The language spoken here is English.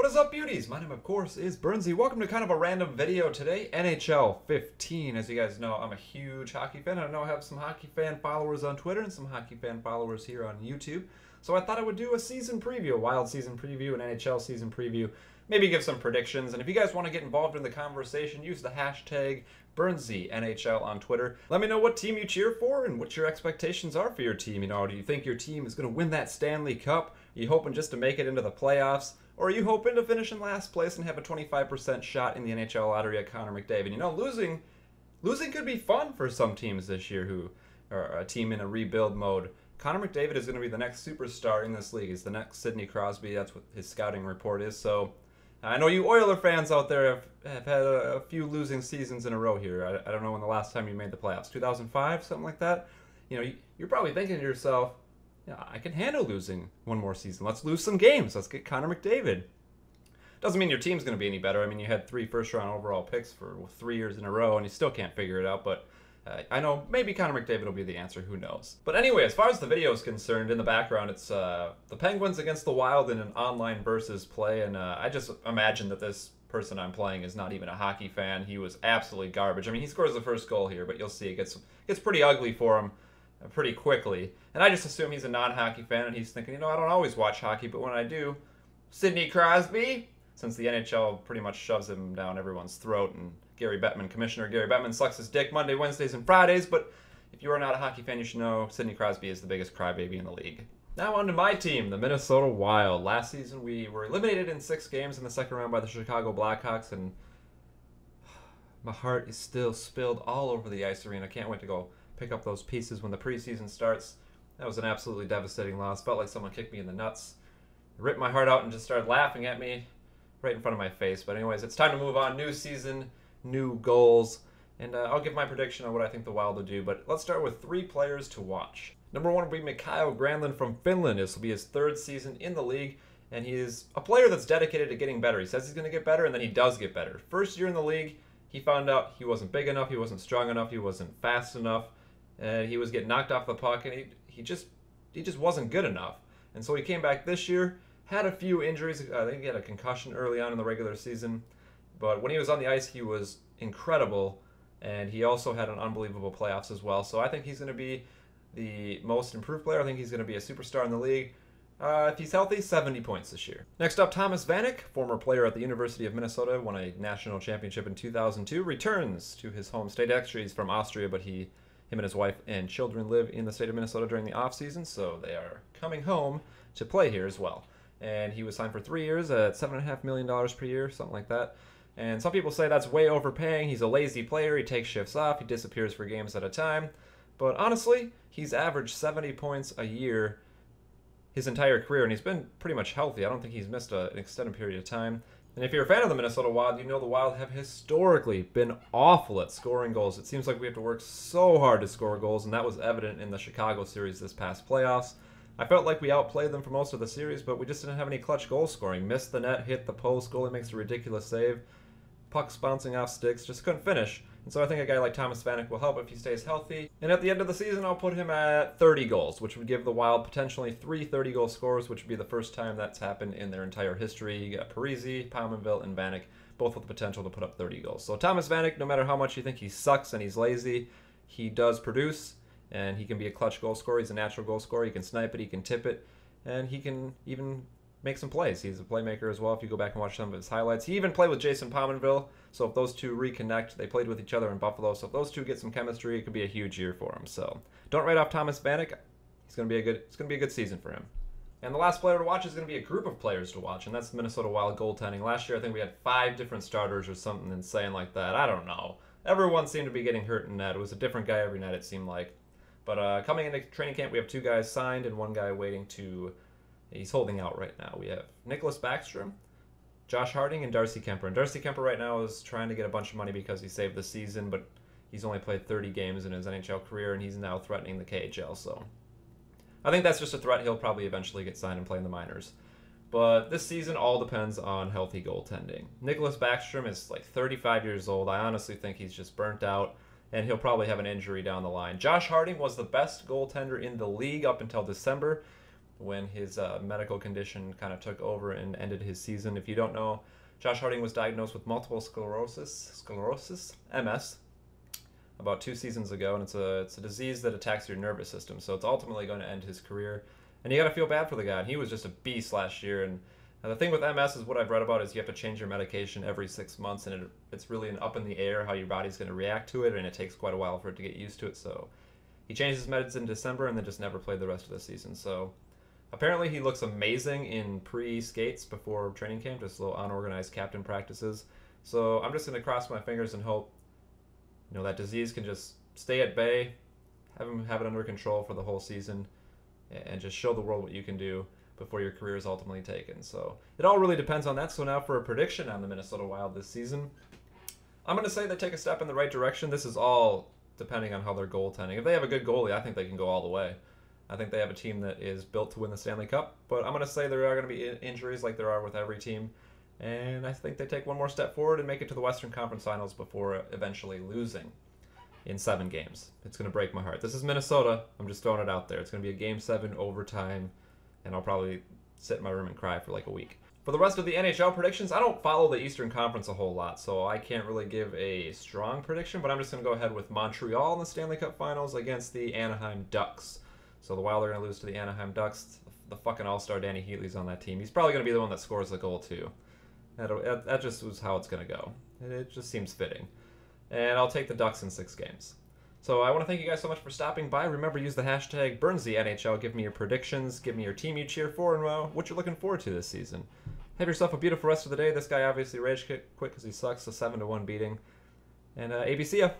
What is up, beauties? My name, of course, is Burnsy. Welcome to kind of a random video today. NHL 15. As you guys know, I'm a huge hockey fan. I know I have some hockey fan followers on Twitter and some hockey fan followers here on YouTube. So I thought I would do a season preview, a wild season preview, an NHL season preview, maybe give some predictions. And if you guys want to get involved in the conversation, use the hashtag BurnsyNHL on Twitter. Let me know what team you cheer for and what your expectations are for your team. You know, do you think your team is going to win that Stanley Cup? Are you hoping just to make it into the playoffs? Or are you hoping to finish in last place and have a 25% shot in the NHL lottery at Connor McDavid? You know, losing could be fun for some teams this year who are a team in a rebuild mode. Connor McDavid is going to be the next superstar in this league. He's the next Sidney Crosby. That's what his scouting report is. So I know you Oiler fans out there have had a few losing seasons in a row here. I don't know when the last time you made the playoffs. 2005, something like that? You know, you're probably thinking to yourself, yeah, I can handle losing one more season. Let's lose some games. Let's get Connor McDavid. Doesn't mean your team's going to be any better. I mean, you had 3 first-round overall picks for 3 years in a row, and you still can't figure it out. But I know maybe Connor McDavid will be the answer. Who knows? But anyway, as far as the video is concerned, in the background, it's the Penguins against the Wild in an online versus play. And I just imagine that this person I'm playing is not even a hockey fan. He was absolutely garbage. I mean, he scores the first goal here, but you'll see it gets pretty ugly for him pretty quickly. And I just assume he's a non-hockey fan, and he's thinking, you know, I don't always watch hockey, but when I do, Sidney Crosby, since the NHL pretty much shoves him down everyone's throat, and Commissioner Gary Bettman sucks his dick Monday, Wednesdays, and Fridays, but if you are not a hockey fan, you should know Sidney Crosby is the biggest crybaby in the league. Now on to my team, the Minnesota Wild. Last season, we were eliminated in 6 games in the second round by the Chicago Blackhawks, and my heart is still spilled all over the ice arena. Can't wait to go pick up those pieces when the preseason starts. That was an absolutely devastating loss. Felt like someone kicked me in the nuts, ripped my heart out, and just started laughing at me right in front of my face. But anyways, it's time to move on. New season, new goals, and I'll give my prediction on what I think the Wild will do. But let's start with 3 players to watch. Number 1 will be Mikael Granlund from Finland. This will be his 3rd season in the league, and he is a player that's dedicated to getting better. He says he's going to get better, and then he does get better. First year in the league, he found out he wasn't big enough, he wasn't strong enough, he wasn't fast enough, and he was getting knocked off the puck, and he just wasn't good enough. And so he came back this year, had a few injuries. I think he had a concussion early on in the regular season, but when he was on the ice, he was incredible, and he also had an unbelievable playoffs as well. So I think he's going to be the most improved player. I think he's going to be a superstar in the league. If he's healthy, 70 points this year. Next up, Thomas Vanek, former player at the University of Minnesota, won a national championship in 2002, returns to his home state. Actually, he's from Austria, but him and his wife and children live in the state of Minnesota during the off-season, so they are coming home to play here as well. And he was signed for 3 years at $7.5 million per year, something like that. And some people say that's way overpaying. He's a lazy player. He takes shifts off. He disappears for games at a time. But honestly, he's averaged 70 points a year his entire career, and he's been pretty much healthy. I don't think he's missed an extended period of time. And if you're a fan of the Minnesota Wild, you know the Wild have historically been awful at scoring goals. It seems like we have to work so hard to score goals, and that was evident in the Chicago series this past playoffs. I felt like we outplayed them for most of the series, but we just didn't have any clutch goal scoring. Missed the net, hit the post, goalie makes a ridiculous save, pucks bouncing off sticks, just couldn't finish. And so I think a guy like Thomas Vanek will help if he stays healthy. And at the end of the season, I'll put him at 30 goals, which would give the Wild potentially 3 30-goal scorers, which would be the first time that's happened in their entire history. You got Parise, Pominville, and Vanek, both with the potential to put up 30 goals. So Thomas Vanek, no matter how much you think he sucks and he's lazy, he does produce, and he can be a clutch goal scorer. He's a natural goal scorer. He can snipe it, he can tip it, and he can even make some plays. He's a playmaker as well if you go back and watch some of his highlights. He even played with Jason Pominville, so if those two reconnect, they played with each other in Buffalo, so if those two get some chemistry, it could be a huge year for him. So don't write off Thomas Vanek. It's going to be a good season for him. And the last player to watch is going to be a group of players to watch, and that's the Minnesota Wild goaltending. Last year, I think we had 5 different starters or something insane like that. I don't know. Everyone seemed to be getting hurt in net. It was a different guy every night, it seemed like. But coming into training camp, we have 2 guys signed and 1 guy waiting to... He's holding out right now. We have Nicholas Backstrom, Josh Harding, and Darcy Kemper. And Darcy Kemper right now is trying to get a bunch of money because he saved the season, but he's only played 30 games in his NHL career, and he's now threatening the KHL. So I think that's just a threat. He'll probably eventually get signed and play in the minors. But this season all depends on healthy goaltending. Nicholas Backstrom is like 35 years old. I honestly think he's just burnt out, and he'll probably have an injury down the line. Josh Harding was the best goaltender in the league up until December. when his medical condition kind of took over and ended his season. If you don't know, Josh Harding was diagnosed with multiple sclerosis, MS, about 2 seasons ago, and it's a disease that attacks your nervous system. So it's ultimately going to end his career, and you got to feel bad for the guy. And he was just a beast last year. And the thing with MS is what I've read about is you have to change your medication every 6 months, and it's really an up in the air how your body's going to react to it, and it takes quite a while for it to get used to it. So he changed his meds in December and then just never played the rest of the season. So apparently he looks amazing in pre-skates before training camp, just little unorganized captain practices. So I'm just going to cross my fingers and hope, that disease can just stay at bay, have it under control for the whole season, and just show the world what you can do before your career is ultimately taken. So it all really depends on that. So now for a prediction on the Minnesota Wild this season, I'm going to say they take a step in the right direction. This is all depending on how they're goaltending. If they have a good goalie, I think they can go all the way. I think they have a team that is built to win the Stanley Cup, but I'm going to say there are going to be injuries like there are with every team, and I think they take one more step forward and make it to the Western Conference Finals before eventually losing in 7 games. It's going to break my heart. This is Minnesota. I'm just throwing it out there. It's going to be a Game 7 overtime, and I'll probably sit in my room and cry for like a week. For the rest of the NHL predictions, I don't follow the Eastern Conference a whole lot, so I can't really give a strong prediction, but I'm just going to go ahead with Montreal in the Stanley Cup Finals against the Anaheim Ducks. So the Wild are going to lose to the Anaheim Ducks. The fucking all-star Danny Heatley's on that team. He's probably going to be the one that scores the goal, too. That just was how it's going to go. It just seems fitting. And I'll take the Ducks in 6 games. So I want to thank you guys so much for stopping by. Remember, use the hashtag BurnssyNHL. Give me your predictions. Give me your team you cheer for and what you're looking forward to this season. Have yourself a beautiful rest of the day. This guy obviously rage quit because he sucks. A 7-1 beating. And ABC ya.